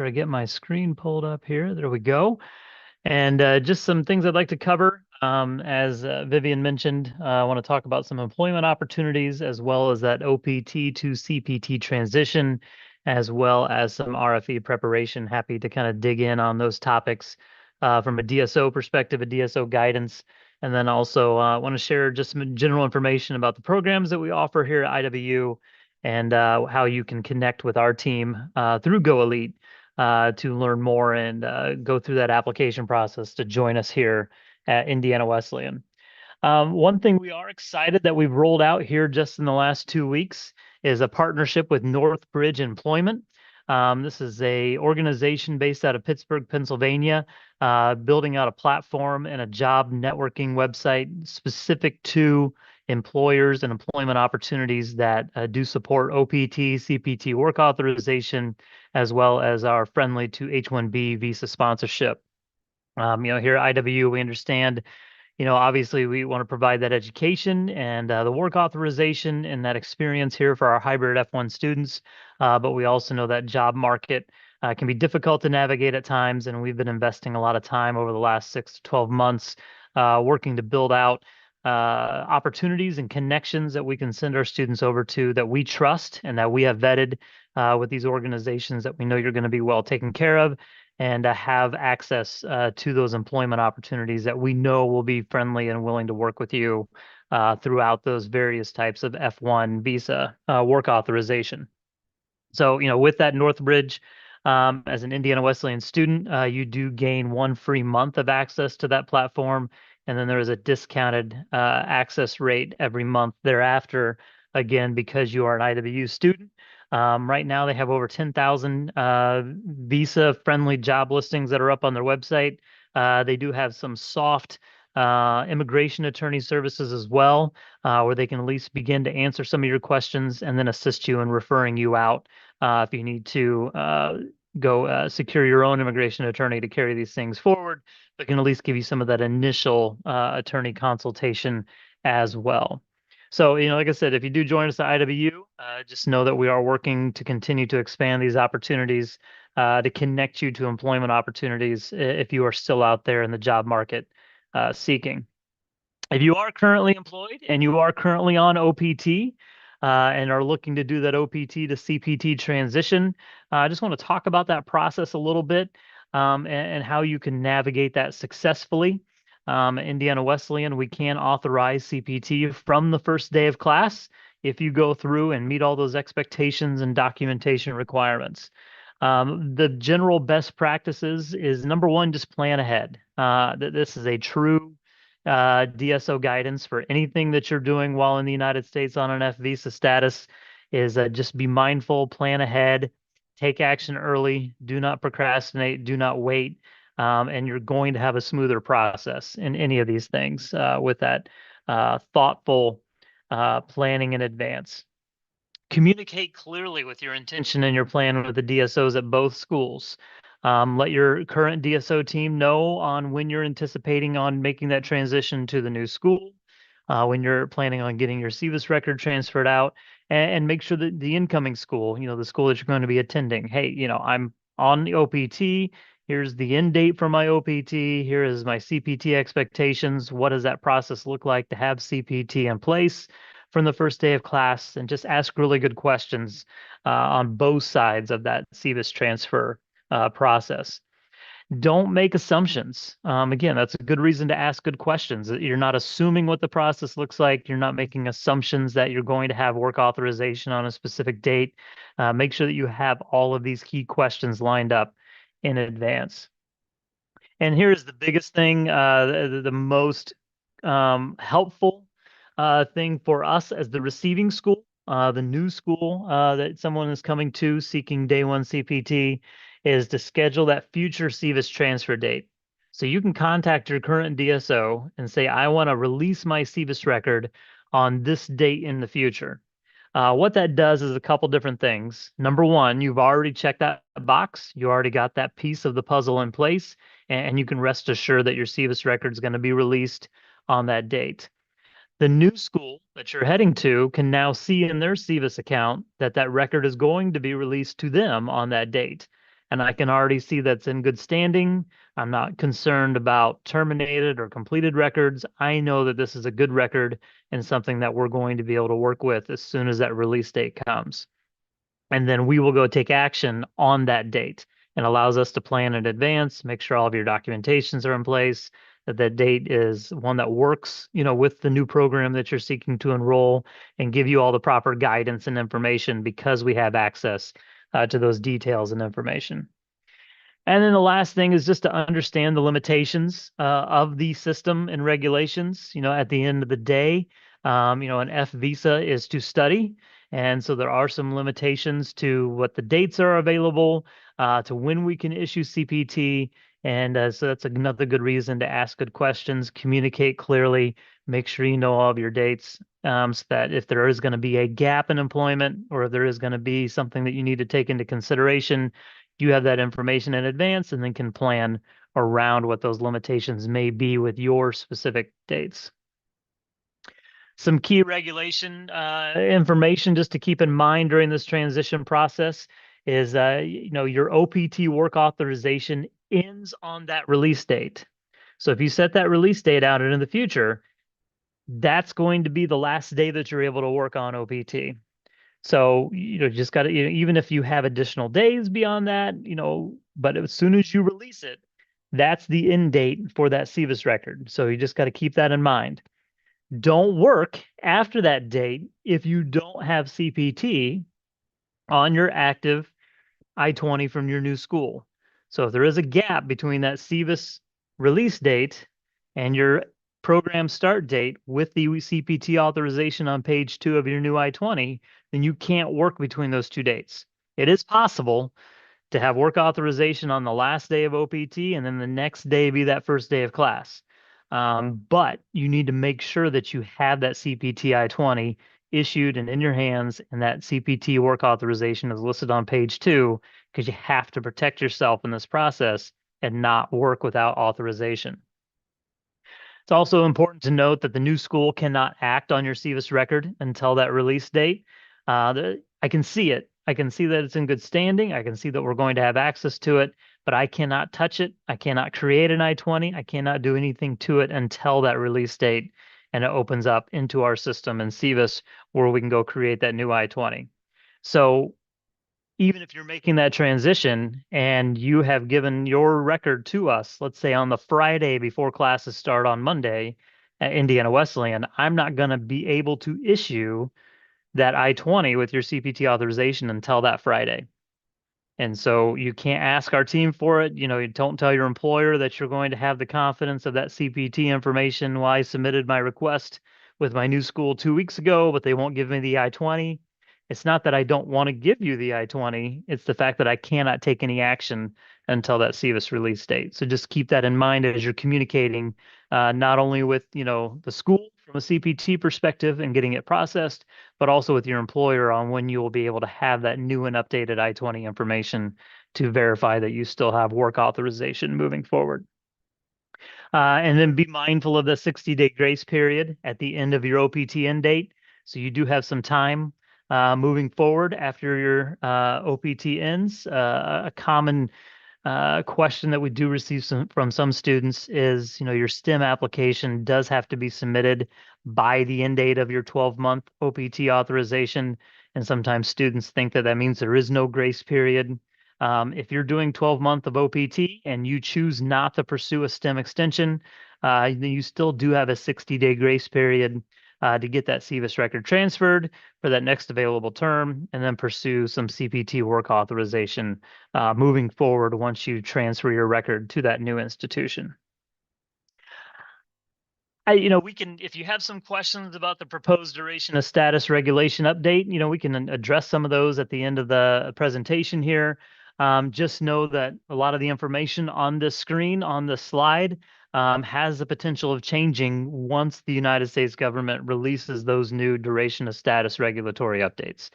sure I get my screen pulled up here. There we go. And just some things I'd like to cover. As Vivian mentioned, I want to talk about some employment opportunities as well as that OPT to CPT transition, as well as some RFE preparation. Happy to kind of dig in on those topics from a DSO perspective, a DSO guidance. And then also want to share just some general information about the programs that we offer here at IWU and how you can connect with our team through Go Elite to learn more and go through that application process to join us here at Indiana Wesleyan. One thing we are excited that we've rolled out here just in the last 2 weeks is a partnership with Northbridge Employment. This is a organization based out of Pittsburgh, Pennsylvania, building out a platform and a job networking website specific to employers and employment opportunities that do support OPT, CPT work authorization, as well as our friendly to H-1B visa sponsorship. Here at IW, we understand obviously we want to provide that education and the work authorization and that experience here for our hybrid F1 students. But we also know that job market can be difficult to navigate at times. And we've been investing a lot of time over the last 6 to 12 months working to build out opportunities and connections that we can send our students over to that we trust and that we have vetted with these organizations that we know you're going to be well taken care of and have access to those employment opportunities that we know will be friendly and willing to work with you throughout those various types of F1 visa work authorization. So, with that Northbridge, as an Indiana Wesleyan student, you do gain 1 free month of access to that platform. And then there is a discounted access rate every month thereafter, again, because you are an IWU student. Right now, they have over 10,000 visa-friendly job listings that are up on their website. They do have some soft immigration attorney services as well, where they can at least begin to answer some of your questions and then assist you in referring you out if you need to go secure your own immigration attorney to carry these things forward, but can at least give you some of that initial attorney consultation as well. So, like I said, if you do join us at IWU, just know that we are working to continue to expand these opportunities to connect you to employment opportunities if you are still out there in the job market seeking. If you are currently employed and you are currently on OPT and are looking to do that OPT to CPT transition, I just want to talk about that process a little bit and how you can navigate that successfully. Indiana Wesleyan, we can authorize CPT from the first day of class if you go through and meet all those expectations and documentation requirements. The general best practices is number one, just plan ahead. This is a true DSO guidance for anything that you're doing while in the United States on an F visa status is just be mindful, plan ahead, take action early, do not procrastinate, do not wait, and you're going to have a smoother process in any of these things with that thoughtful planning in advance. Communicate clearly with your intention and your plan with the DSOs at both schools. Let your current DSO team know on when you're anticipating on making that transition to the new school, when you're planning on getting your SEVIS record transferred out, and make sure that the incoming school, the school that you're going to be attending, hey, I'm on the OPT. Here's the end date for my OPT. Here is my CPT expectations. What does that process look like to have CPT in place from the first day of class? And just ask really good questions on both sides of that SEVIS transfer process. Don't make assumptions. Again, that's a good reason to ask good questions. You're not assuming what the process looks like. You're not making assumptions that you're going to have work authorization on a specific date. Make sure that you have all of these key questions lined up in advance. And here's the biggest thing, the most helpful thing for us as the receiving school, the new school that someone is coming to seeking day one CPT is to schedule that future SEVIS transfer date. So you can contact your current DSO and say, I want to release my SEVIS record on this date in the future. What that does is a couple different things. Number one, you've already checked that box. You already got that piece of the puzzle in place, and you can rest assured that your SEVIS record is going to be released on that date. The new school that you're heading to can now see in their SEVIS account that that record is going to be released to them on that date. and I can already see that's in good standing. I'm not concerned about terminated or completed records. I know that this is a good record and something that we're going to be able to work with as soon as that release date comes. And then we will go take action on that date, and allows us to plan in advance, make sure all of your documentations are in place, that that date is one that works, with the new program that you're seeking to enroll, and give you all the proper guidance and information because we have access to those details and information. And then the last thing is just to understand the limitations of the system and regulations. At the end of the day, an F visa is to study. And so there are some limitations to what the dates are available, to when we can issue CPT. And so that's another good reason to ask good questions, communicate clearly, make sure you know all of your dates, so that if there is going to be a gap in employment, or if there is going to be something that you need to take into consideration, you have that information in advance and then can plan around what those limitations may be with your specific dates. Some key regulation information just to keep in mind during this transition process is, your OPT work authorization ends on that release date. So if you set that release date out in the future, that's going to be the last day that you're able to work on OPT. So, just got to, even if you have additional days beyond that, but as soon as you release it, that's the end date for that SEVIS record. So you just got to keep that in mind. Don't work after that date if you don't have CPT on your active I-20 from your new school. So if there is a gap between that SEVIS release date and your program start date with the CPT authorization on page 2 of your new I-20, then you can't work between those two dates. It is possible to have work authorization on the last day of OPT and then the next day be that first day of class. But you need to make sure that you have that CPT I-20 issued and in your hands, and that CPT work authorization is listed on page 2, because you have to protect yourself in this process and not work without authorization. It's also important to note that the new school cannot act on your SEVIS record until that release date. I can see it. I can see that it's in good standing. I can see that we're going to have access to it, but I cannot touch it. I cannot create an I-20. I cannot do anything to it until that release date, and it opens up into our system in SEVIS, where we can go create that new I-20. So even if you're making that transition and you have given your record to us, let's say on the Friday before classes start on Monday at Indiana Wesleyan, I'm not going to be able to issue that I-20 with your CPT authorization until that Friday. And so you can't ask our team for it. You don't tell your employer that you're going to have the confidence of that CPT information. Well, I submitted my request with my new school 2 weeks ago, but they won't give me the I-20. It's not that I don't want to give you the I-20. It's the fact that I cannot take any action until that SEVIS release date. So just keep that in mind as you're communicating, not only with, the school from a CPT perspective and getting it processed, but also with your employer on when you will be able to have that new and updated I-20 information to verify that you still have work authorization moving forward. And then be mindful of the 60-day grace period at the end of your OPT end date. So you do have some time moving forward after your OPT ends. A common question that we do receive from some students is, your STEM application does have to be submitted by the end date of your 12-month OPT authorization. And sometimes students think that that means there is no grace period. If you're doing 12-month of OPT and you choose not to pursue a STEM extension, then you still do have a 60-day grace period to get that SEVIS record transferred for that next available term, and then pursue some CPT work authorization moving forward once you transfer your record to that new institution. We can, if you have some questions about the proposed duration of status regulation update, we can address some of those at the end of the presentation here. Just know that a lot of the information on this screen, on this slide, has the potential of changing once the United States government releases those new duration of status regulatory updates.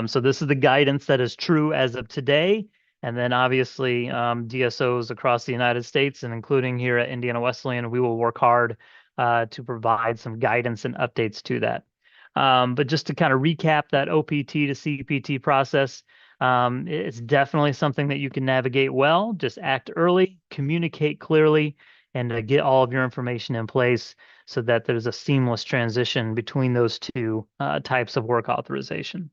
So this is the guidance that is true as of today. And then obviously DSOs across the United States, and including here at Indiana Wesleyan, we will work hard to provide some guidance and updates to that. But just to kind of recap that OPT to CPT process, It's definitely something that you can navigate well. Just act early, communicate clearly, and get all of your information in place so that there's a seamless transition between those two types of work authorization.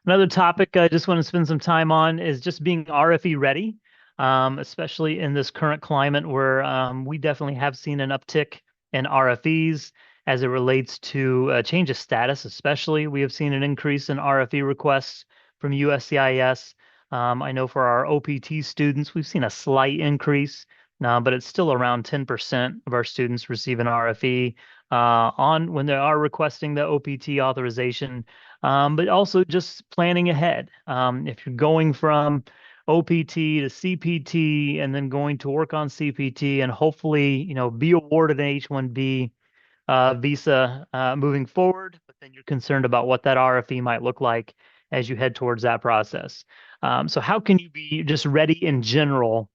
Another topic I just want to spend some time on is just being RFE ready, especially in this current climate where we definitely have seen an uptick in RFEs as it relates to change of status, especially. We have seen an increase in RFE requests from USCIS. I know for our OPT students, we've seen a slight increase, but it's still around 10% of our students receive an RFE on when they are requesting the OPT authorization, but also just planning ahead. If you're going from OPT to CPT and then going to work on CPT and hopefully, be awarded an H-1B visa moving forward, but then you're concerned about what that RFE might look like as you head towards that process. So how can you be just ready in general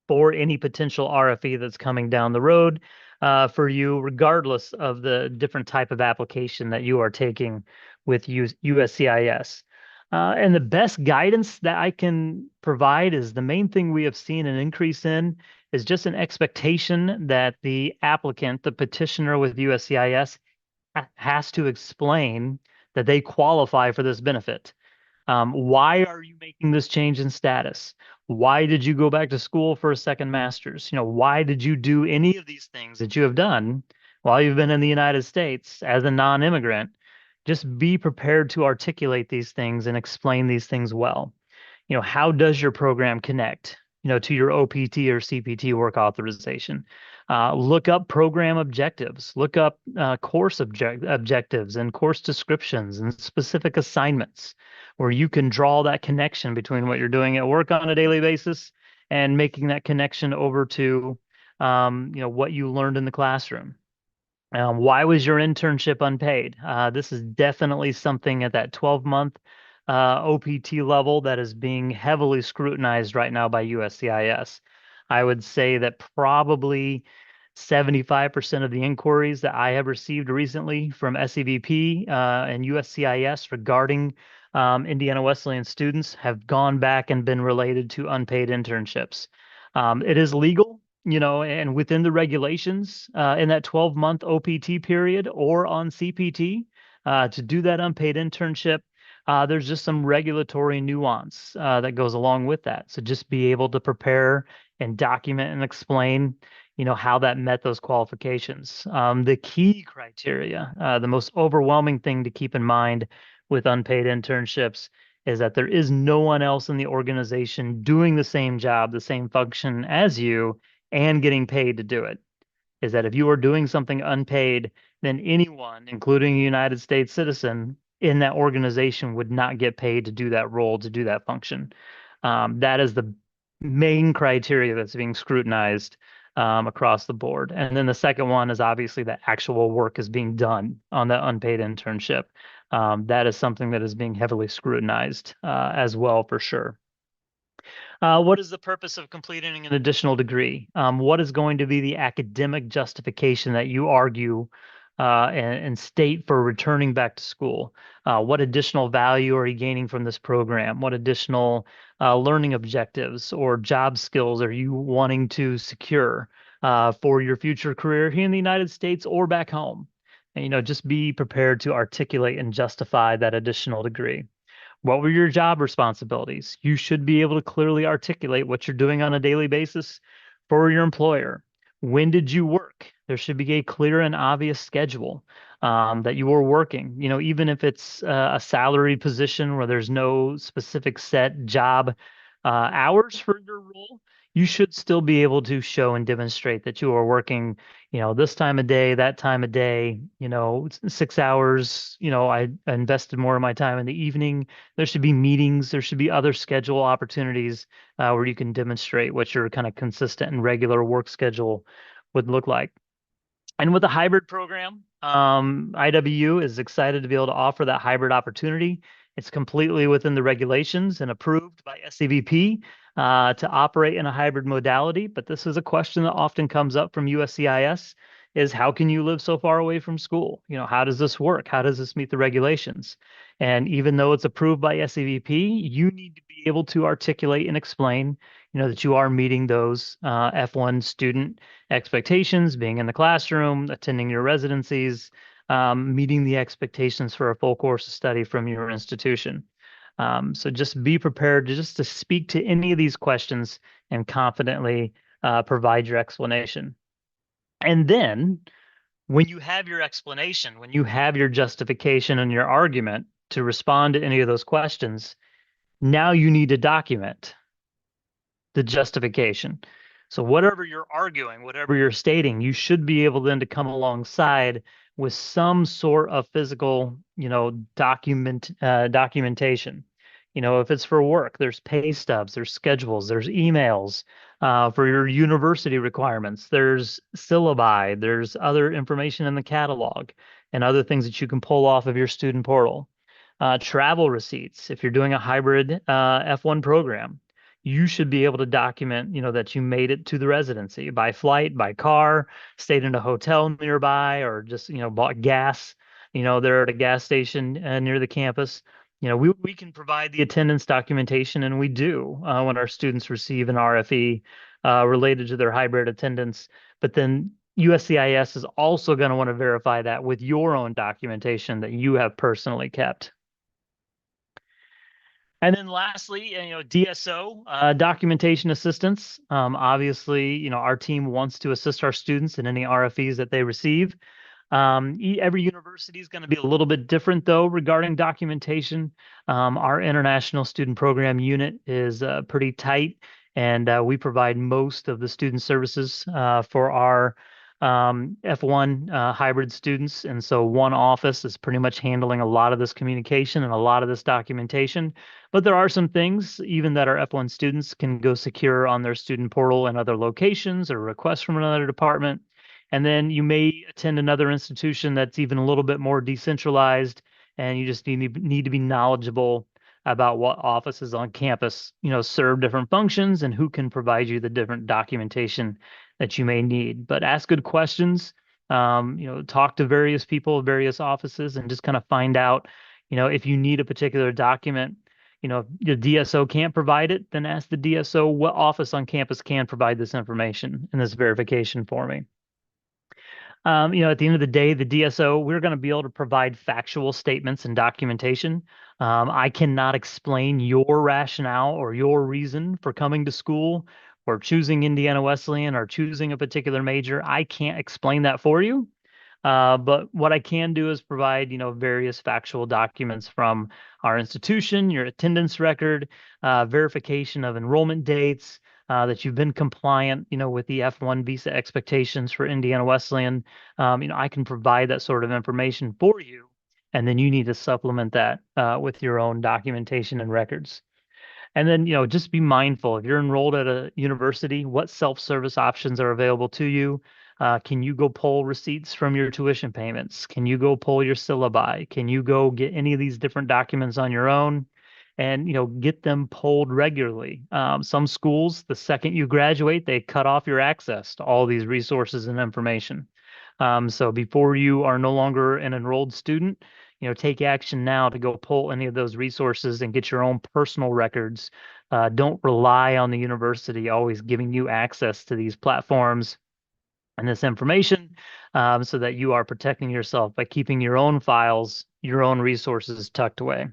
for any potential RFE that's coming down the road for you, regardless of the different type of application that you are taking with USCIS. And the best guidance that I can provide is the main thing we have seen an increase in is just an expectation that the applicant, the petitioner with USCIS, has to explain that they qualify for this benefit. Why are you making this change in status? Why did you go back to school for a second master's? Why did you do any of these things that you have done while you've been in the United States as a non-immigrant? Just be prepared to articulate these things and explain these things well. How does your program connect, to your OPT or CPT work authorization? Look up program objectives, look up course objectives and course descriptions and specific assignments where you can draw that connection between what you're doing at work on a daily basis and making that connection over to, what you learned in the classroom. Why was your internship unpaid? This is definitely something at that 12-month OPT level that is being heavily scrutinized right now by USCIS. I would say that probably 75% of the inquiries that I have received recently from SEVP and USCIS regarding Indiana Wesleyan students have gone back and been related to unpaid internships. It is legal, and within the regulations in that 12-month OPT period or on CPT to do that unpaid internship. There's just some regulatory nuance that goes along with that. So just be able to prepare and document and explain, how that met those qualifications. The key criteria, the most overwhelming thing to keep in mind with unpaid internships is that there is no one else in the organization doing the same job, the same function as you, and getting paid to do it. Is that if you are doing something unpaid, then anyone, including a United States citizen in that organization, would not get paid to do that role, to do that function. That is the main criteria that's being scrutinized across the board. And then the second one is obviously that actual work is being done on that unpaid internship. That is something that is being heavily scrutinized as well, for sure. What is the purpose of completing an additional degree? What is going to be the academic justification that you argue and state for returning back to school? What additional value are you gaining from this program? What additional learning objectives or job skills are you wanting to secure for your future career here in the United States or back home? And, just be prepared to articulate and justify that additional degree. What were your job responsibilities? You should be able to clearly articulate what you're doing on a daily basis for your employer. When did you work? There should be a clear and obvious schedule that you were working. Even if it's a salary position where there's no specific set job hours for your role, you should still be able to show and demonstrate that you are working, this time of day, that time of day, 6 hours. I invested more of my time in the evening. There should be meetings. There should be other schedule opportunities where you can demonstrate what your kind of consistent and regular work schedule would look like. And with the hybrid program, IWU is excited to be able to offer that hybrid opportunity. It's completely within the regulations and approved by SCVP to operate in a hybrid modality. But this is a question that often comes up from USCIS is how can you live so far away from school? How does this work? How does this meet the regulations? And even though it's approved by SEVP, you need to be able to articulate and explain, that you are meeting those F1 student expectations, being in the classroom, attending your residencies, meeting the expectations for a full course of study from your institution. So just be prepared to speak to any of these questions and confidently provide your explanation. And then when you have your explanation, when you have your justification and your argument to respond to any of those questions, now you need to document the justification. So whatever you're arguing, whatever you're stating, you should be able then to come alongside with some sort of physical, documentation. If it's for work, there's pay stubs, there's schedules, there's emails for your university requirements, there's syllabi, there's other information in the catalog and other things that you can pull off of your student portal. Travel receipts, if you're doing a hybrid F1 program, you should be able to document, that you made it to the residency by flight, by car, stayed in a hotel nearby, or just, bought gas, there at a gas station near the campus. We can provide the attendance documentation, and we do when our students receive an RFE related to their hybrid attendance. But then USCIS is also going to want to verify that with your own documentation that you have personally kept. And then lastly, DSO, documentation assistance. Obviously, our team wants to assist our students in any RFEs that they receive. Every university is going to be a little bit different, though, regarding documentation. Our international student program unit is pretty tight, and we provide most of the student services for our F1 hybrid students. And so one office is pretty much handling a lot of this communication and a lot of this documentation. But there are some things, even that our F1 students can go secure on their student portal in other locations or request from another department. And then you may attend another institution that's even a little bit more decentralized, and you just need to be knowledgeable about what offices on campus, serve different functions and who can provide you the different documentation that you may need. But ask good questions, talk to various people, various offices, and just kind of find out, if you need a particular document. If your DSO can't provide it, then ask the DSO what office on campus can provide this information and this verification for me. At the end of the day, the DSO, we're going to be able to provide factual statements and documentation. I cannot explain your rationale or your reason for coming to school or choosing Indiana Wesleyan or choosing a particular major. I can't explain that for you. But what I can do is provide, various factual documents from our institution, your attendance record, verification of enrollment dates, that you've been compliant, with the F1 visa expectations for Indiana Wesleyan. I can provide that sort of information for you, and then you need to supplement that with your own documentation and records. And then, just be mindful if you're enrolled at a university, what self-service options are available to you. Can you go pull receipts from your tuition payments? Can you go pull your syllabi? Can you go get any of these different documents on your own and, get them pulled regularly? Some schools, the second you graduate, they cut off your access to all these resources and information. So before you are no longer an enrolled student, take action now to go pull any of those resources and get your own personal records. Don't rely on the university always giving you access to these platforms and this information, so that you are protecting yourself by keeping your own files, your own resources tucked away.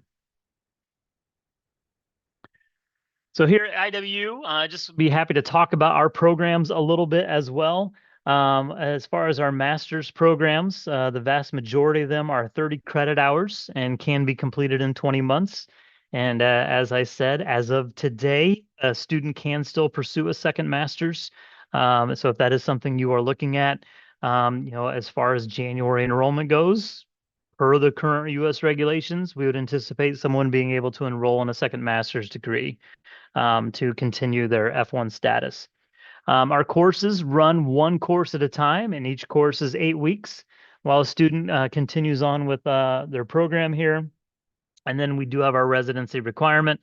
So here at IW, just be happy to talk about our programs a little bit as well. As far as our master's programs, the vast majority of them are 30 credit hours and can be completed in 20 months. And as I said, as of today, a student can still pursue a second master's. So if that is something you are looking at, as far as January enrollment goes, per the current U.S. regulations, we would anticipate someone being able to enroll in a second master's degree to continue their F1 status. Our courses run one course at a time, and each course is 8 weeks while a student continues on with their program here. And then we do have our residency requirement.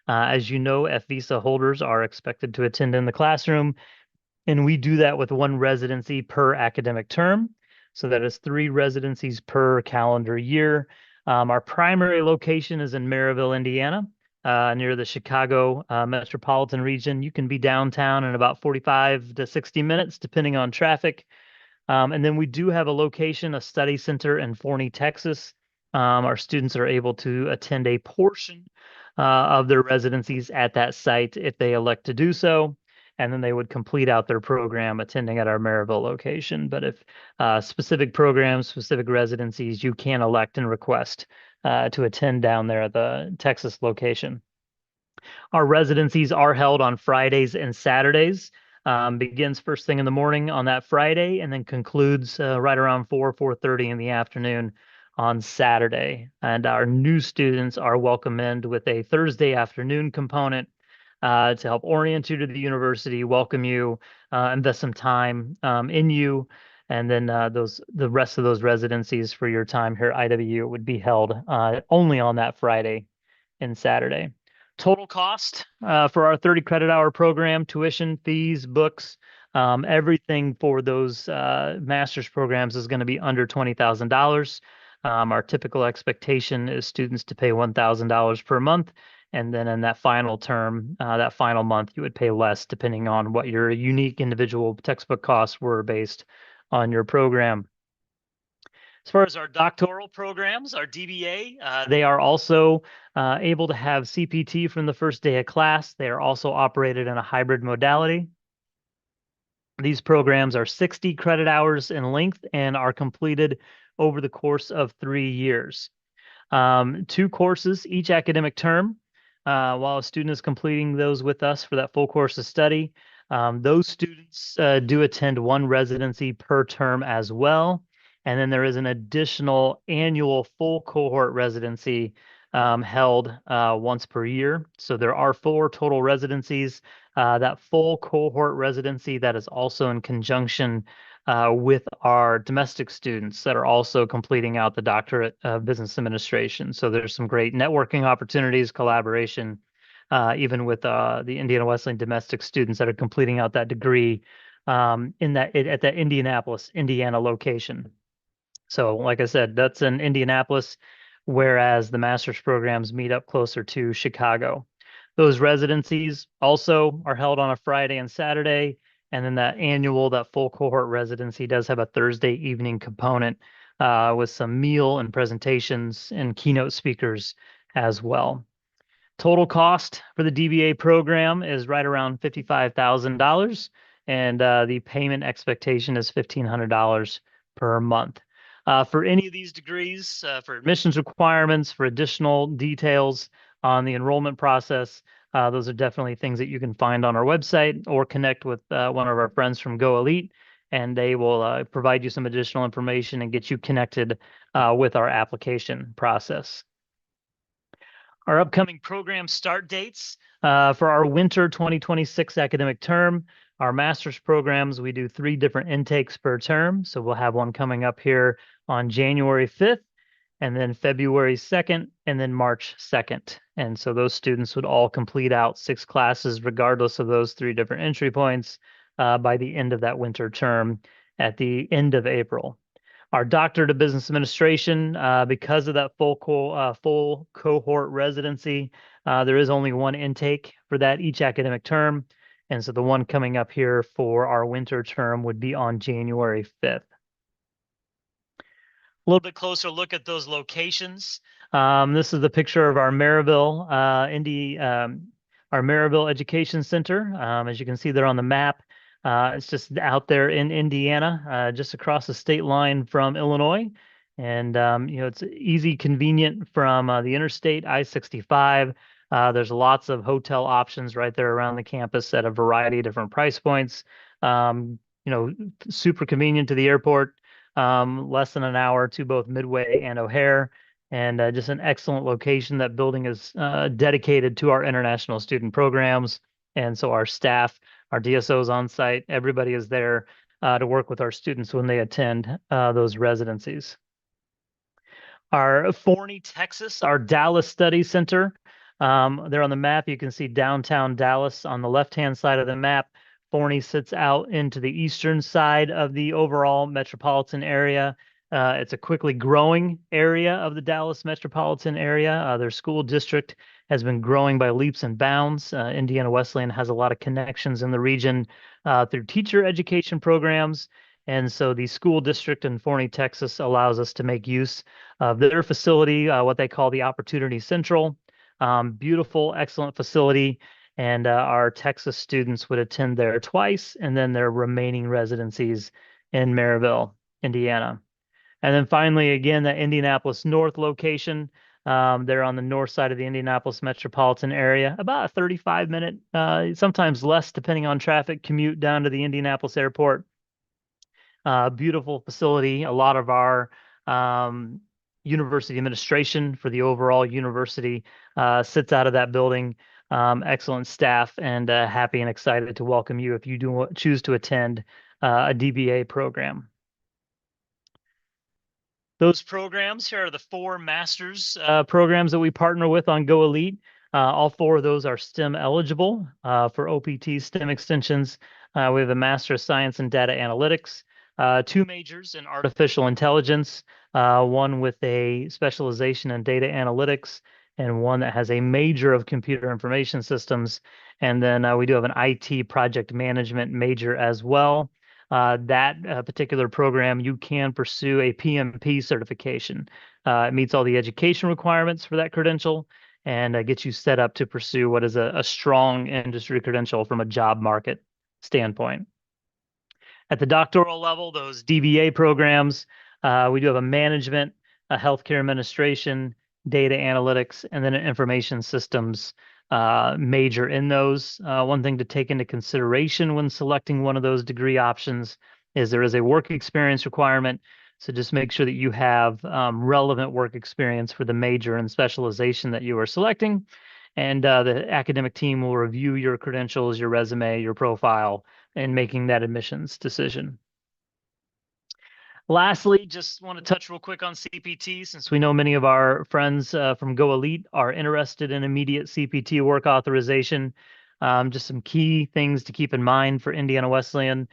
As you know, F visa holders are expected to attend in the classroom And we do that with one residency per academic term. So that is 3 residencies per calendar year. Our primary location is in Merrillville, Indiana, near the Chicago metropolitan region. You can be downtown in about 45 to 60 minutes, depending on traffic. And then we do have a location, a study center in Forney, Texas. Our students are able to attend a portion of their residencies at that site if they elect to do so. And then they would complete out their program attending at our Merrillville location. But if specific programs, specific residencies, you can elect and request to attend down there at the Texas location. Our residencies are held on Fridays and Saturdays. Begins first thing in the morning on that Friday and then concludes right around 4:30 in the afternoon on Saturday. And our new students are welcome in with a Thursday afternoon component to help orient you to the university, welcome you, invest some time in you. And then the rest of those residencies for your time here at IWU would be held only on that Friday and Saturday. Total cost for our 30 credit hour program, tuition, fees, books, everything for those master's programs is going to be under $20,000. Our typical expectation is students to pay $1,000 per month. And then in that final term, that final month, you would pay less depending on what your unique individual textbook costs were based on your program. As far as our doctoral programs, our DBA, they are also able to have CPT from the first day of class. They are also operated in a hybrid modality. These programs are 60 credit hours in length and are completed over the course of 3 years. 2 courses each academic term, while a student is completing those with us for that full course of study. Those students do attend 1 residency per term as well. And then there is an additional annual full cohort residency held once per year. So there are 4 total residencies. That full cohort residency that is also in conjunction with our domestic students that are also completing out the doctorate of business administration. So there's some great networking opportunities, collaboration, even with the Indiana Wesleyan domestic students that are completing out that degree at that Indianapolis, Indiana location. So like I said, that's in Indianapolis, whereas the master's programs meet up closer to Chicago. Those residencies also are held on a Friday and Saturday. And then that full cohort residency does have a Thursday evening component with some meal and presentations and keynote speakers as well. Total cost for the DBA program is right around $55,000, and the payment expectation is $1,500 per month. For any of these degrees, for admissions requirements, for additional details on the enrollment process, those are definitely things that you can find on our website or connect with one of our friends from Go Elite, and they will provide you some additional information and get you connected with our application process. Our upcoming program start dates for our winter 2026 academic term. Our master's programs, we do 3 different intakes per term. So we'll have one coming up here on January 5th, and then February 2nd, and then March 2nd. And so those students would all complete out 6 classes, regardless of those 3 different entry points, by the end of that winter term at the end of April. Our doctorate of business administration, because of that full cohort residency, there is only 1 intake for that each academic term. And so the one coming up here for our winter term would be on January 5th. A little bit closer look at those locations. This is the picture of our Merrillville, our Merrillville Education Center. As you can see there on the map, it's just out there in Indiana, just across the state line from Illinois. And, it's easy, convenient from the interstate, I-65. There's lots of hotel options right there around the campus at a variety of different price points. Super convenient to the airport, less than an hour to both Midway and O'Hare. And just an excellent location. That building is dedicated to our international student programs. And so our staff, our DSOs on site, everybody is there to work with our students when they attend those residencies. Our Forney, Texas, our Dallas Study Center. There on the map, you can see downtown Dallas on the left-hand side of the map. Forney sits out into the eastern side of the overall metropolitan area. It's a quickly growing area of the Dallas metropolitan area. Their school district has been growing by leaps and bounds. Indiana Wesleyan has a lot of connections in the region through teacher education programs. And so the school district in Forney, Texas allows us to make use of their facility, what they call the Opportunity Central. Beautiful, excellent facility. And our Texas students would attend there twice, and then their remaining residencies in Merrillville, Indiana. And then finally, again, the Indianapolis North location. They're on the north side of the Indianapolis metropolitan area, about a 35-minute, sometimes less depending on traffic, commute down to the Indianapolis airport. Beautiful facility. A lot of our university administration for the overall university sits out of that building. Excellent staff, and happy and excited to welcome you if you do choose to attend a DBA program. Those programs here are the 4 master's programs that we partner with on Go Elite. All 4 of those are STEM eligible for OPT STEM extensions. We have a Master of Science in Data Analytics, 2 majors in Artificial Intelligence, one with a specialization in Data Analytics, and one that has a major of Computer Information Systems. And then we do have an IT Project Management major as well. That particular program, you can pursue a PMP certification. It meets all the education requirements for that credential and gets you set up to pursue what is a strong industry credential from a job market standpoint. At the doctoral level, those DBA programs, we do have a management, a healthcare administration, data analytics, and then an information systems major in those. One thing to take into consideration when selecting one of those degree options is there is a work experience requirement. So just make sure that you have relevant work experience for the major and specialization that you are selecting. And the academic team will review your credentials, your resume, your profile, in making that admissions decision. Lastly, just want to touch real quick on CPT, since we know many of our friends from Go Elite are interested in immediate CPT work authorization. Just some key things to keep in mind for Indiana Wesleyan.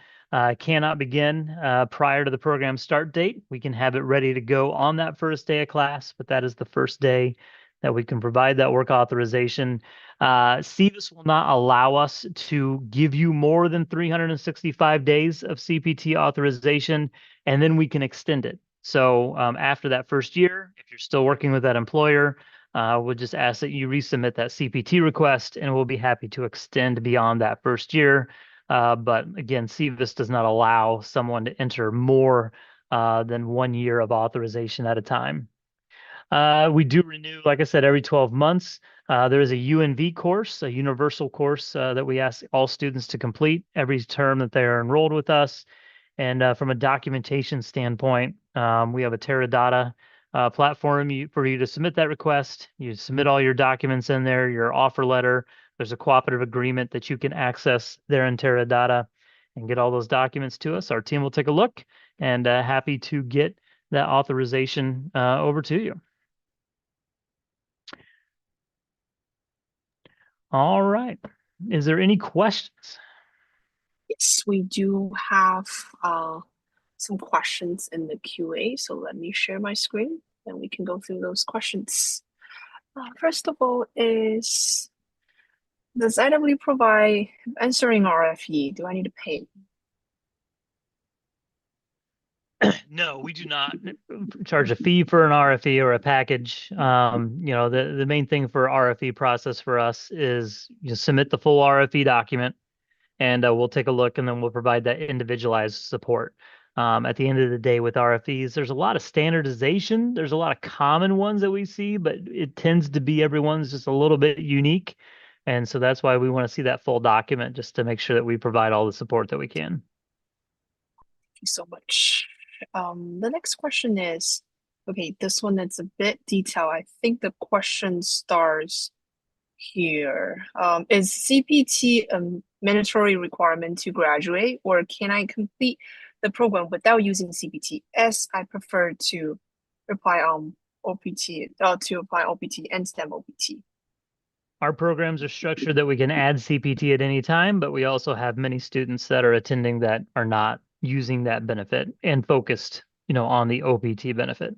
Cannot begin prior to the program start date. We can have it ready to go on that first day of class, but that is the first day that we can provide that work authorization. SEVIS will not allow us to give you more than 365 days of CPT authorization, and then we can extend it. So after that first year, if you're still working with that employer, we'll just ask that you resubmit that CPT request, and we'll be happy to extend beyond that first year. But again, SEVIS does not allow someone to enter more than 1 year of authorization at a time. We do renew, like I said, every 12 months. There is a UNV course, a universal course that we ask all students to complete every term that they are enrolled with us. And from a documentation standpoint, we have a Teradata platform for you to submit that request. You submit all your documents in there, your offer letter. There's a cooperative agreement that you can access there in Teradata and get all those documents to us. Our team will take a look, and happy to get that authorization over to you. All right. Is there any questions? Yes, we do have some questions in the QA. So let me share my screen and we can go through those questions. First of all is, does IW provide answering RFE? Do I need to pay? No, we do not charge a fee for an RFE or a package. You know, the main thing for RFE process for us is you submit the full RFE document, and we'll take a look, and then we'll provide that individualized support. At the end of the day, with RFEs, there's a lot of standardization. There's a lot of common ones that we see, but it tends to be everyone's just a little bit unique. And so that's why we want to see that full document, just to make sure that we provide all the support that we can. Thank you so much. The next question is, okay, this one is a bit detailed. I think the question starts here. Is CPT a mandatory requirement to graduate, or can I complete the program without using CPT, as I prefer to apply OPT and STEM OPT? Our programs are structured that we can add CPT at any time, but we also have many students that are attending that are not using that benefit and focused, on the OPT benefit.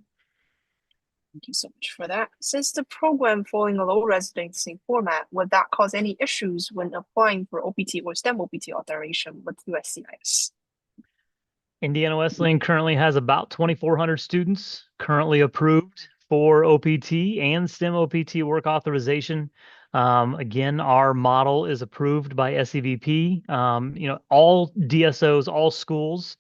Thank you so much for that. Since the program following a low residency format, would that cause any issues when applying for OPT or STEM OPT authorization with USCIS? Indiana Wesleyan currently has about 2,400 students currently approved for OPT and STEM OPT work authorization. Again, our model is approved by SEVP. All DSOs, all schools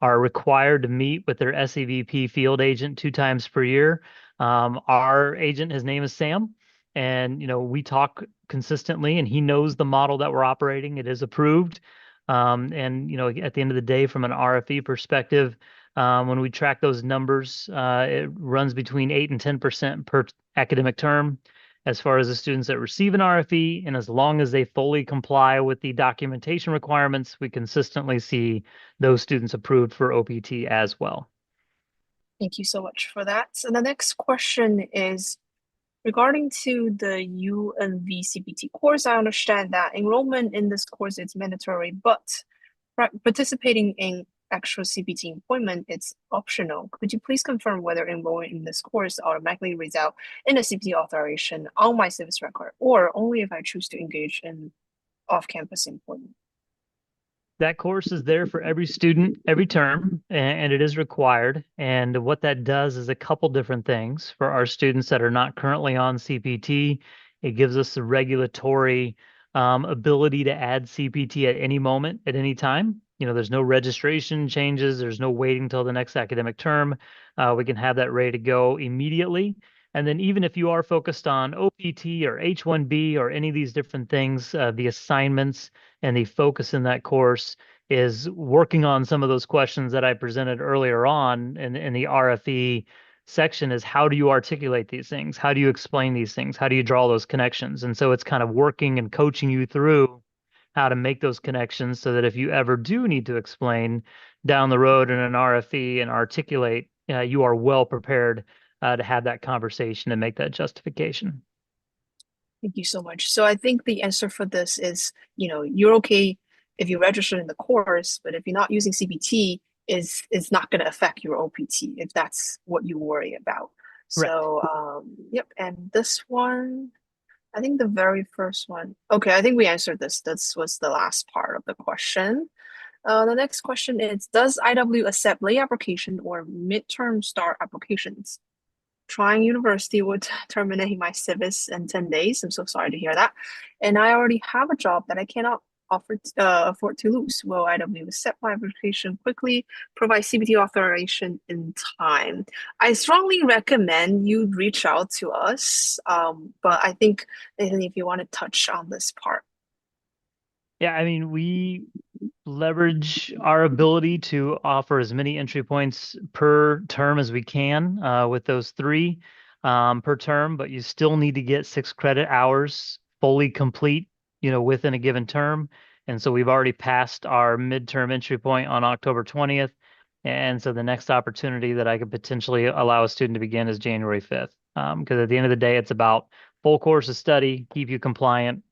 are required to meet with their SEVP field agent 2 times per year. Our agent, his name is Sam, and we talk consistently, and he knows the model that we're operating. It is approved. And at the end of the day, from an RFE perspective, when we track those numbers, it runs between 8 and 10% per academic term as far as the students that receive an RFE. And as long as they fully comply with the documentation requirements, we consistently see those students approved for OPT as well. Thank you so much for that. So the next question is regarding to the UNV CPT course. I understand that enrollment in this course is mandatory, but participating in actual CPT employment it's optional. Could you please confirm whether enrolling in this course automatically result in a CPT authorization on my SEVIS record, or only if I choose to engage in off-campus employment? That course is there for every student, every term, and it is required. And what that does is a couple different things. For our students that are not currently on CPT, it gives us the regulatory ability to add CPT at any moment, at any time. There's no registration changes. There's no waiting till the next academic term. We can have that ready to go immediately. And then even if you are focused on OPT or H-1B or any of these different things, the assignments and the focus in that course is working on some of those questions that I presented earlier on in the RFE section is how do you articulate these things? How do you explain these things? How do you draw those connections? And so it's kind of working and coaching you through how to make those connections so that if you ever do need to explain down the road in an RFE and articulate, you are well prepared to have that conversation and make that justification. Thank you so much. So I think the answer for this is, you're okay if you register in the course, but if you're not using CPT, is not going to affect your OPT if that's what you worry about. Correct. So, yep. And this one, I think the very first one. Okay, I think we answered this. This was the last part of the question. The next question is, does IW accept late application or midterm start applications? Trying university would terminate my SEVIS in 10 days. I'm so sorry to hear that. And I already have a job that I cannot afford to lose. Will IW accept my application quickly, provide CPT authorization in time? I strongly recommend you reach out to us. But I think, Nathan, if you want to touch on this part. Yeah, I mean, we leverage our ability to offer as many entry points per term as we can with those 3 per term, but you still need to get 6 credit hours fully complete, within a given term. And so we've already passed our midterm entry point on October 20th. And so the next opportunity that I could potentially allow a student to begin is January 5th. Because at the end of the day, it's about full course of study, keep you compliant.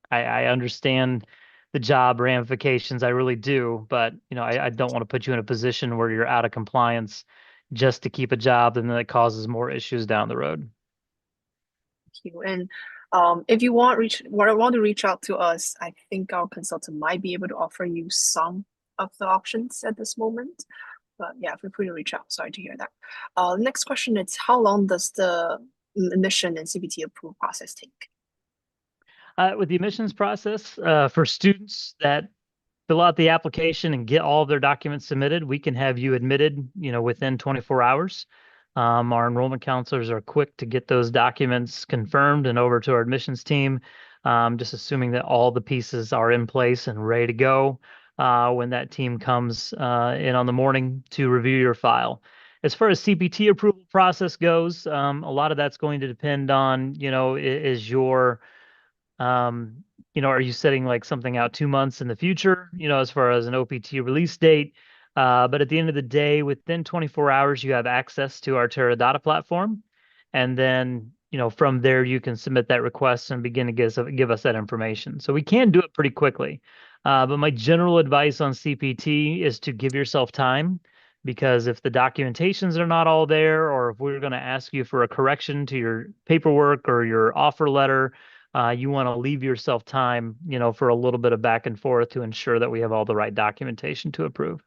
I understand the job ramifications. I really do. But, I don't want to put you in a position where you're out of compliance just to keep a job and then it causes more issues down the road. Thank you. And if you want to reach out to us, I think our consultant might be able to offer you some of the options at this moment. But yeah, feel free to reach out. Sorry to hear that. Next question is, how long does the admission and CPT approval process take? With the admissions process, for students that fill out the application and get all of their documents submitted, we can have you admitted, within 24 hours. Our enrollment counselors are quick to get those documents confirmed and over to our admissions team, just assuming that all the pieces are in place and ready to go when that team comes in on the morning to review your file. As far as CPT approval process goes, a lot of that's going to depend on, is your are you setting like something out 2 months in the future, as far as an OPT release date? But at the end of the day, within 24 hours, you have access to our Teradata platform. And then from there you can submit that request and begin to give us that information. So we can do it pretty quickly. But my general advice on CPT is to give yourself time, because if the documentations are not all there, or if we're going to ask you for a correction to your paperwork or your offer letter, you want to leave yourself time, for a little bit of back and forth to ensure that we have all the right documentation to approve.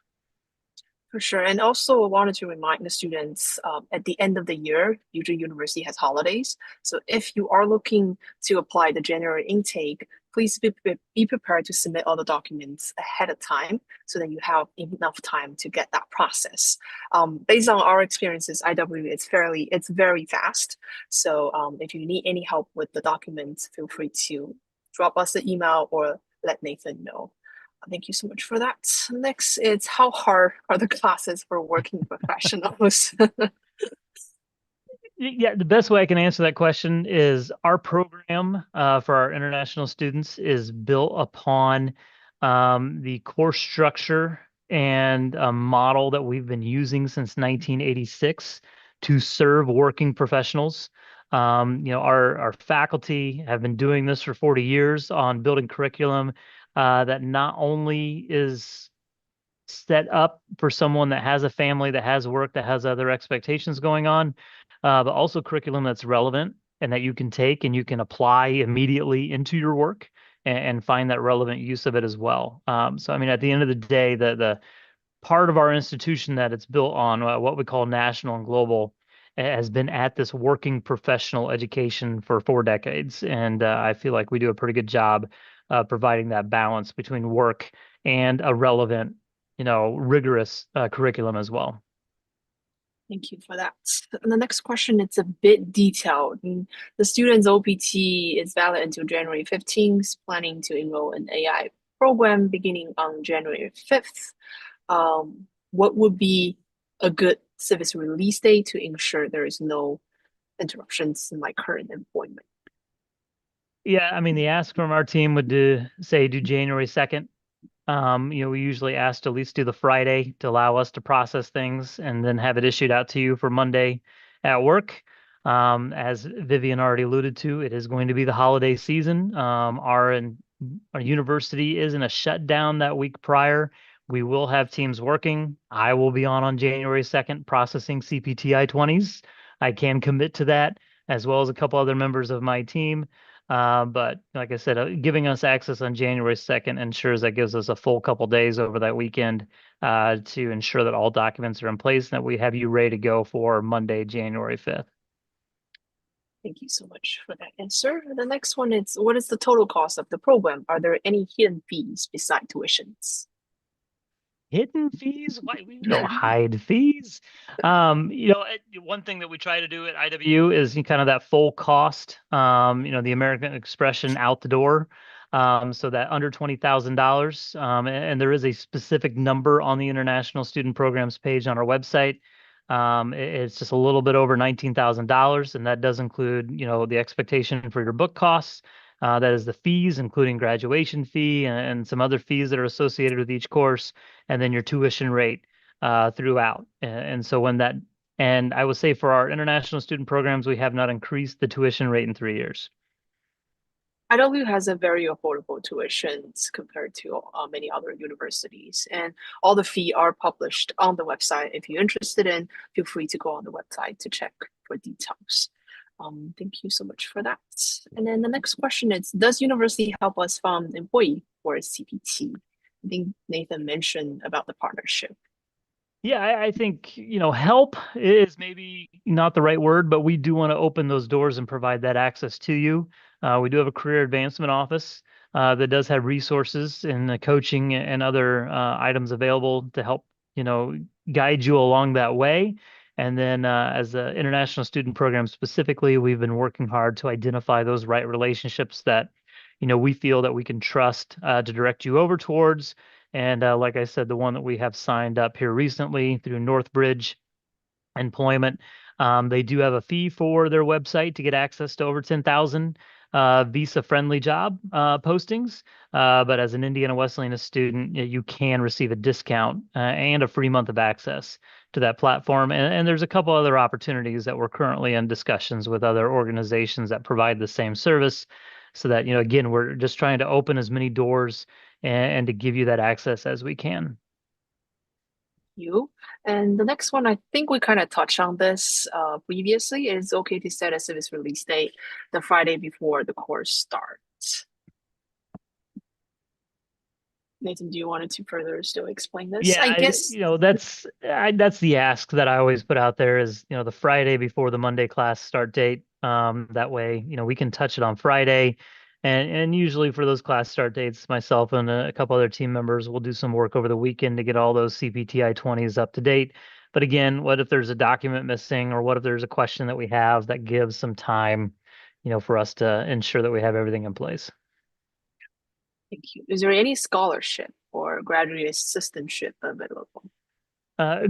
For sure. And also, I wanted to remind the students at the end of the year, usually university has holidays. So if you are looking to apply the January intake, please be prepared to submit all the documents ahead of time so that you have enough time to get that process. Based on our experiences, IW it's very fast. So if you need any help with the documents, feel free to drop us an email or let Nathan know. Thank you so much for that. Next, it's how hard are the classes for working professionals? Yeah, the best way I can answer that question is our program for our international students is built upon the course structure and a model that we've been using since 1986 to serve working professionals. Our faculty have been doing this for 40 years on building curriculum that not only is set up for someone that has a family, that has work, that has other expectations going on, but also curriculum that's relevant and that you can take and you can apply immediately into your work and find that relevant use of it as well. So, I mean, at the end of the day, the part of our institution that it's built on, what we call national and global, has been at this working professional education for 4 decades. And I feel like we do a pretty good job providing that balance between work and a relevant, rigorous curriculum as well. Thank you for that. And the next question, it's a bit detailed. The student's OPT is valid until January 15th, planning to enroll in AI program beginning on January 5th. What would be a good SEVIS release date to ensure there is no interruptions in my current employment? Yeah, I mean, the ask from our team would do January 2nd. We usually ask to at least do the Friday to allow us to process things and then have it issued out to you for Monday at work. As Vivian already alluded to, it is going to be the holiday season. Our university is in a shutdown that week prior. We will have teams working. I will be on January 2nd processing CPT I-20s. I can commit to that, as well as a couple other members of my team. But like I said, giving us access on January 2nd ensures that gives us a full couple days over that weekend to ensure that all documents are in place and that we have you ready to go for Monday, January 5th. Thank you so much for that answer. The next one is, what is the total cost of the program? Are there any hidden fees beside tuitions? Hidden fees? Why we don't hide fees? One thing that we try to do at IW is kind of that full cost, the American expression out the door. So that under $20,000, and there is a specific number on the International Student Programs page on our website. It's just a little bit over $19,000, and that does include, the expectation for your book costs. That is the fees, including graduation fee and some other fees that are associated with each course, and then your tuition rate throughout. And so and I would say for our international student programs, we have not increased the tuition rate in 3 years. IW has a very affordable tuitions compared to many other universities, and all the fee are published on the website. If you're interested in, feel free to go on the website to check for details. Thank you so much for that. And then the next question is, does university help us fund employee for CPT? I think Nathan mentioned about the partnership. Yeah, I think, help is maybe not the right word, but we do want to open those doors and provide that access to you. We do have a career advancement office that does have resources and coaching and other items available to help, guide you along that way. And then as the international student program specifically, we've been working hard to identify those right relationships that, we feel that we can trust to direct you over towards. And like I said, the one that we have signed up here recently through Northbridge Employment, they do have a fee for their website to get access to over 10,000 visa-friendly job postings. But as an Indiana Wesleyan student, you can receive a discount and a free month of access to that platform. And there's a couple other opportunities that we're currently in discussions with other organizations that provide the same service. So that, again, we're just trying to open as many doors and to give you that access as we can. You. And the next one, I think we kind of touched on this previously. It's okay to set a service release date the Friday before the course starts. Nathan, do you want to further still explain this? Yeah, I guess. that's the ask that I always put out there is, the Friday before the Monday class start date. That way, we can touch it on Friday. And usually for those class start dates, myself and a couple other team members will do some work over the weekend to get all those CPT I-20s up to date. But again, what if there's a document missing, or what if there's a question that we have that gives some time, for us to ensure that we have everything in place? Thank you. Is there any scholarship or graduate assistantship available?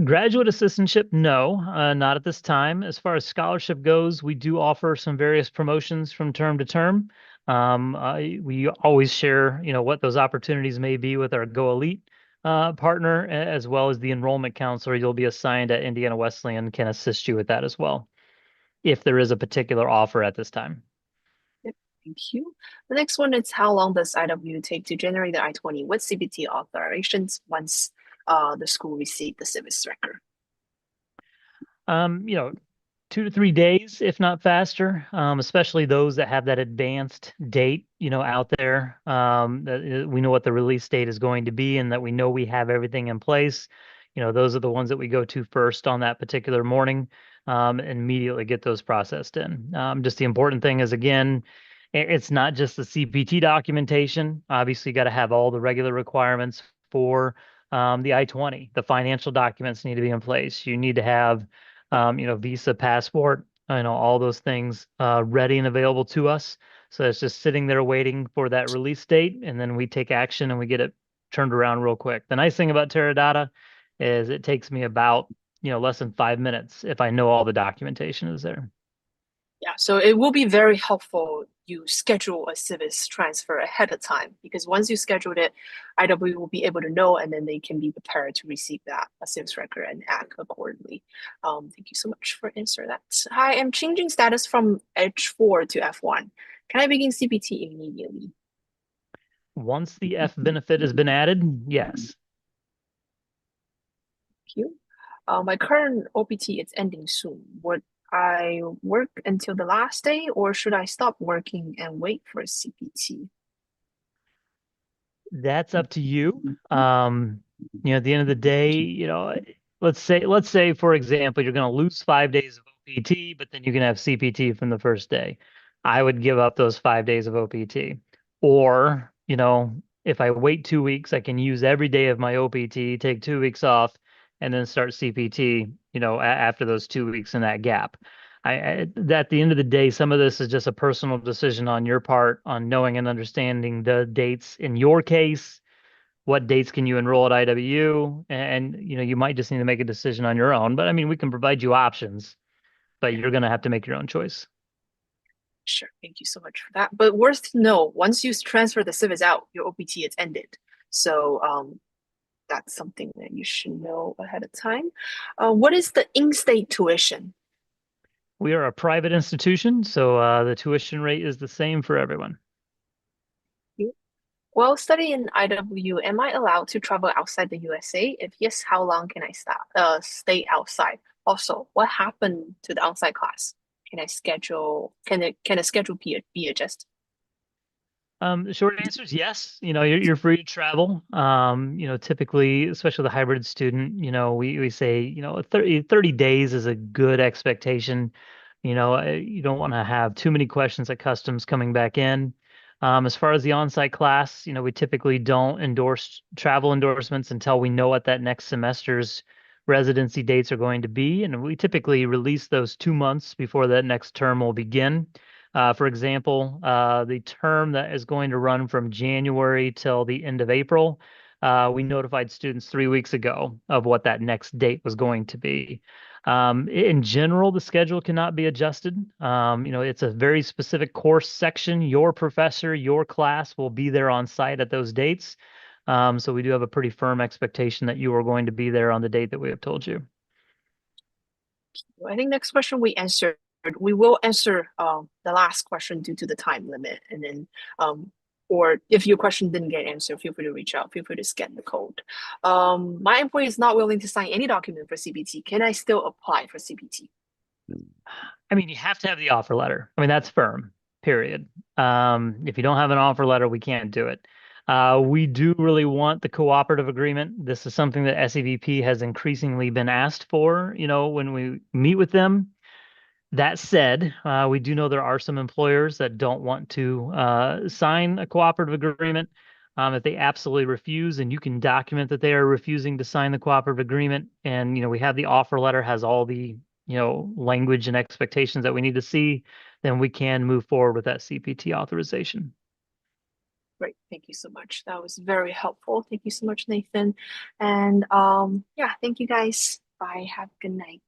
Graduate assistantship, no, not at this time. As far as scholarship goes, we do offer some various promotions from term to term. We always share, what those opportunities may be with our Go Elite partner, as well as the enrollment counselor you'll be assigned at Indiana Wesleyan can assist you with that as well, if there is a particular offer at this time. Yep, thank you. The next one is how long does IW take to generate the I-20 with CPT authorizations once the school received the service record? Um, you know, 2 to 3 days, if not faster, especially those that have that advanced date, out there. That we know what the release date is going to be and that we know we have everything in place. Those are the ones that we go to first on that particular morning, and immediately get those processed in. Just the important thing is, again, it's not just the CPT documentation. Obviously, you got to have all the regular requirements for the I-20. The financial documents need to be in place. You need to have visa, passport, all those things ready and available to us. So it's just sitting there waiting for that release date, and then we take action and we get it turned around real quick. The nice thing about Teradata is it takes me about, less than 5 minutes if I know all the documentation is there. Yeah, so it will be very helpful you schedule a service transfer ahead of time, because once you scheduled it, IW will be able to know, and then they can be prepared to receive that a service record and act accordingly. Thank you so much for answering that. Hi, I'm changing status from H4 to F1. Can I begin CPT immediately? Once the F benefit has been added, yes. Thank you. My current OPT is ending soon. Would I work until the last day, or should I stop working and wait for a CPT? That's up to you. At the end of the day, let's say for example, you're going to lose 5 days of OPT, but then you can have CPT from the first day. I would give up those 5 days of OPT. Or, if I wait 2 weeks, I can use every day of my OPT, take 2 weeks off, and then start CPT, after those 2 weeks in that gap. At the end of the day, some of this is just a personal decision on your part on knowing and understanding the dates in your case. What dates can you enroll at IW? And you might just need to make a decision on your own. But I mean, we can provide you options, but you're going to have to make your own choice. Sure, thank you so much for that. But worth to know, once you transfer the service out, your OPT is ended. So that's something that you should know ahead of time. What is the in-state tuition? We are a private institution, so the tuition rate is the same for everyone. While studying IW, am I allowed to travel outside the USA? If yes, how long can I stay outside? Also, what happened to the outside class? Can I schedule? Can a schedule be adjusted? The short answer is yes. You're free to travel. Typically, especially the hybrid student, we say, 30 days is a good expectation. You don't want to have too many questions at customs coming back in. As far as the on-site class, we typically don't endorse travel endorsements until we know what that next semester's residency dates are going to be. And we typically release those 2 months before that next term will begin. For example, the term that is going to run from January till the end of April, we notified students 3 weeks ago of what that next date was going to be. In general, the schedule cannot be adjusted. It's a very specific course section. Your professor, your class will be there on site at those dates. So we do have a pretty firm expectation that you are going to be there on the date that we have told you. I think next question we answered. We will answer the last question due to the time limit, and then or if your question didn't get answered, feel free to reach out. Feel free to scan the code. My employee is not willing to sign any document for CPT. Can I still apply for CPT? I mean, you have to have the offer letter. I mean, that's firm, period. If you don't have an offer letter, we can't do it. We do really want the cooperative agreement. This is something that SEVP has increasingly been asked for, when we meet with them. That said, we do know there are some employers that don't want to sign a cooperative agreement. If they absolutely refuse, and you can document that they are refusing to sign the cooperative agreement, and we have the offer letter has all the language and expectations that we need to see, then we can move forward with that CPT authorization. Great, thank you so much. That was very helpful. Thank you so much, Nathan. And yeah, thank you guys. Bye. Have a good night.